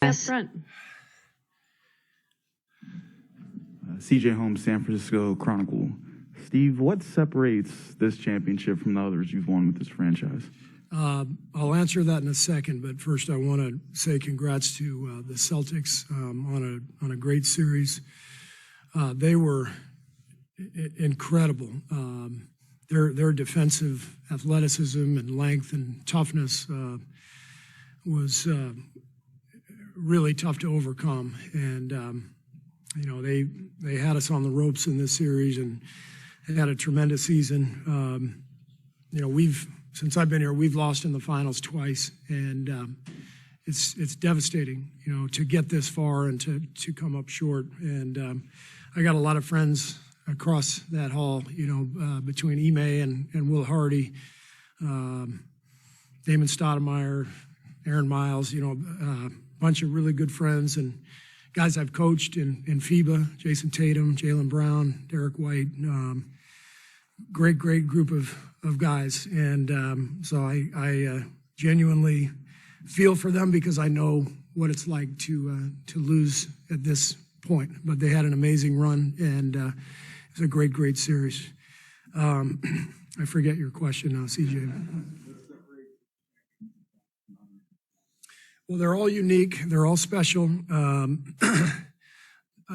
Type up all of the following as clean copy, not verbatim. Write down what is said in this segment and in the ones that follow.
Up front. CJ Holmes, San Francisco Chronicle. Steve, what separates this championship from the others you've won with this franchise? I'll answer that in a second, but first I want to say congrats to the Celtics on a great series. They were incredible. Their defensive athleticism and length and toughness was really tough to overcome, and they had us on the ropes in this series and had a tremendous season. Since I've been here, we've lost in the finals twice, and it's devastating, to get this far and to come up short. And I got a lot of friends across that hall, between Ime and Will Hardy, Damon Stoudemire, Aaron Miles, a bunch of really good friends and guys I've coached in FIBA, Jason Tatum, Jaylen Brown, Derek White, great group of guys. And so I genuinely feel for them because I know what it's like to lose at this point. But they had an amazing run, and it was a great series. I forget your question now, CJ. Well, they're all unique. They're all special. I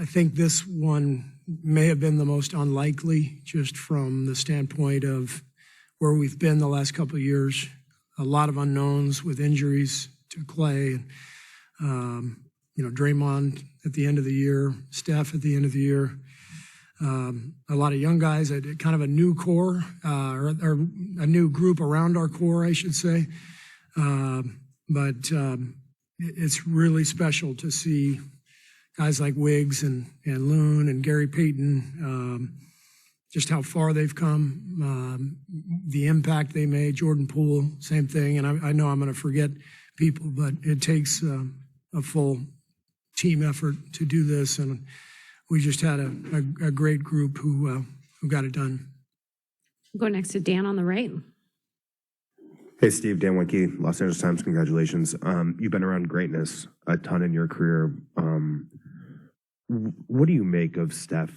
think this one may have been the most unlikely, just from the standpoint of where we've been the last couple of years. A lot of unknowns with injuries to Klay, Draymond at the end of the year, Steph at the end of the year. A lot of young guys, kind of a new core, or a new group around our core, I should say. But it's really special to see guys like Wiggs and Loon and Gary Payton, just how far they've come, the impact they made. Jordan Poole, same thing. And I know I'm going to forget people, but it takes a full team effort to do this. And we just had a great group who got it done. We'll go next to Dan on the right. Hey, Steve, Dan Winke, Los Angeles Times, congratulations. You've been around greatness a ton in your career. What do you make of Steph?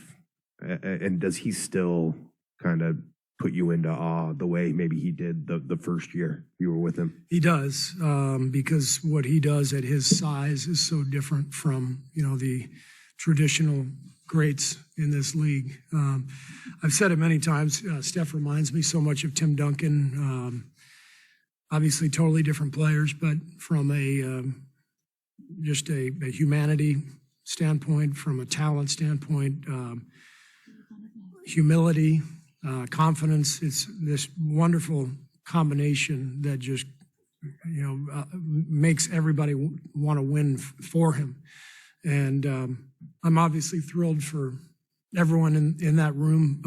And does he still kind of put you into awe the way maybe he did the first year you were with him? He does, because what he does at his size is so different from, the traditional greats in this league. I've said it many times, Steph reminds me so much of Tim Duncan. Obviously totally different players, but from just a humanity standpoint, from a talent standpoint, humility, confidence, it's this wonderful combination that just, makes everybody want to win for him. And I'm obviously thrilled for everyone in that room.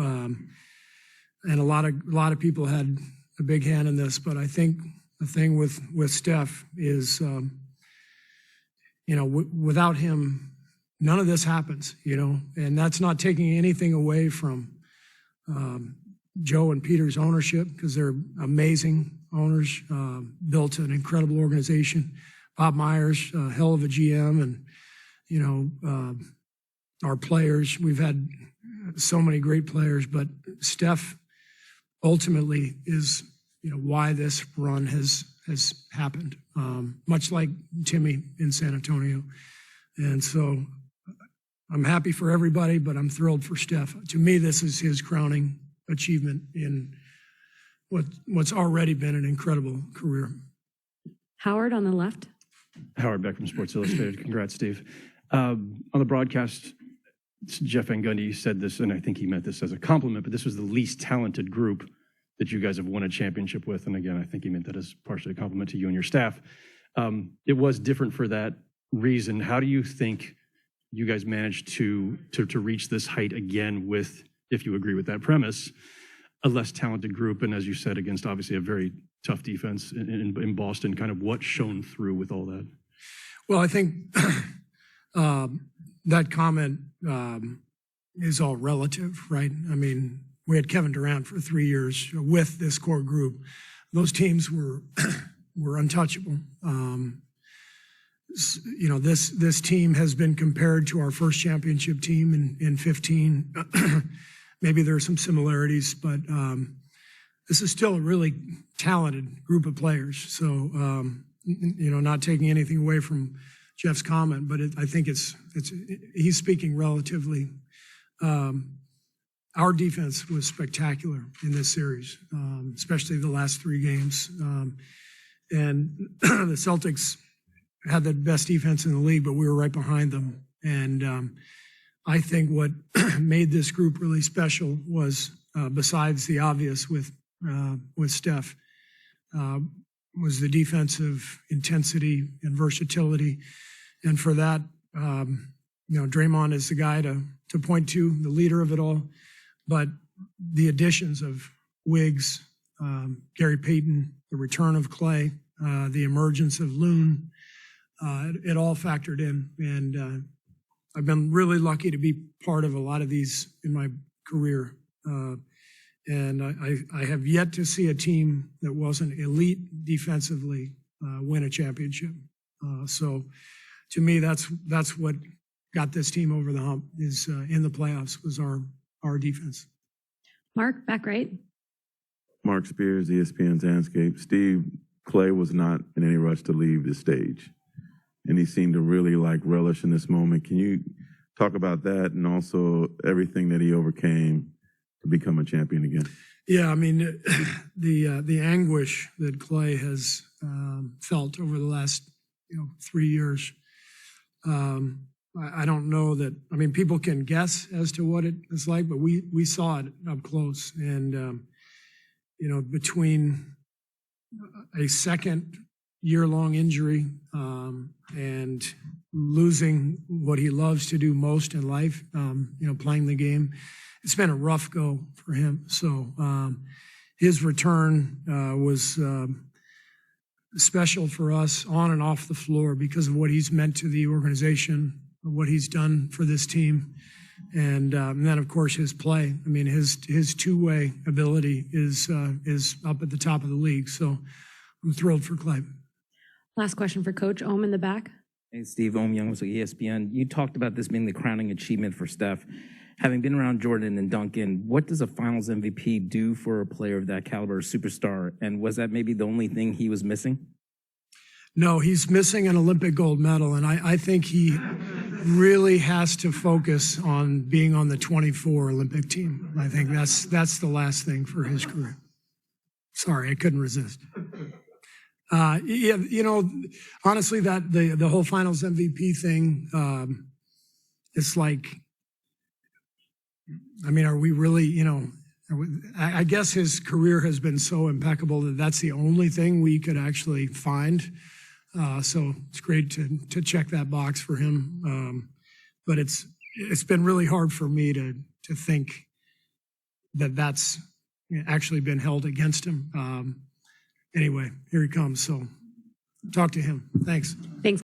And a lot of people had a big hand in this, but I think the thing with Steph is, without him, none of this happens, and that's not taking anything away from Joe and Peter's ownership, because they're amazing owners, built an incredible organization. Bob Myers, a hell of a GM, and, our players, we've had so many great players, but Steph ultimately is, why this run has happened, much like Timmy in San Antonio. And so I'm happy for everybody, but I'm thrilled for Steph. To me, this is his crowning achievement in what's already been an incredible career. Howard on the left. Howard Beck from Sports Illustrated. Congrats, Steve. On the broadcast, Jeff Van Gundy said this, and I think he meant this as a compliment, but this was the least talented group that you guys have won a championship with. And again, I think he meant that as partially a compliment to you and your staff. It was different for that reason. How do you think you guys managed to reach this height again with, if you agree with that premise, a less talented group, and as you said, against obviously a very tough defense in Boston, kind of what shone through with all that? Well, I think that comment is all relative, right? I mean, we had Kevin Durant for 3 years with this core group. Those teams were untouchable. This team has been compared to our first championship team in 15. Maybe there are some similarities, but this is still a really talented group of players. So, not taking anything away from Jeff's comment, but I think he's speaking relatively. Our defense was spectacular in this series, especially the last 3 games. And the Celtics had the best defense in the league, but we were right behind them. And I think what made this group really special was, besides the obvious with Steph, was the defensive intensity and versatility. And for that, Draymond is the guy to point to, the leader of it all. But the additions of Wiggs, Gary Payton, the return of Klay, the emergence of Loon, it all factored in. And I've been really lucky to be part of a lot of these in my career. And I have yet to see a team that wasn't elite defensively win a championship. So to me, that's what got this team over the hump, is in the playoffs, was our defense. Mark, back right. Mark Spears, ESPN's Landscape. Steve, Klay was not in any rush to leave the stage, and he seemed to really relish in this moment. Can you talk about that, and also everything that he overcame to become a champion again? Yeah, I mean, the anguish that Klay has felt over the last 3 years. I don't know that. I mean, people can guess as to what it is like, but we saw it up close, and between a second year-long injury and losing what he loves to do most in life, playing the game, it's been a rough go for him. So his return was special for us on and off the floor because of what he's meant to the organization, what he's done for this team. And then, of course, his play. I mean, his two-way ability is up at the top of the league. So I'm thrilled for Klay. Last question for Coach Ohm in the back. Hey, Steve, Ohm Young with ESPN. You talked about this being the crowning achievement for Steph. Having been around Jordan and Duncan, what does a Finals MVP do for a player of that caliber, a superstar? And was that maybe the only thing he was missing? No, he's missing an Olympic gold medal, and I think he really has to focus on being on the 24 Olympic team. I think that's the last thing for his career. Sorry, I couldn't resist. Honestly, that the whole Finals MVP thing, it's like, I mean, are we really, I guess his career has been so impeccable that that's the only thing we could actually find. So it's great to check that box for him. But it's been really hard for me to think that that's actually been held against him. Anyway, here he comes. So talk to him. Thanks. Thanks.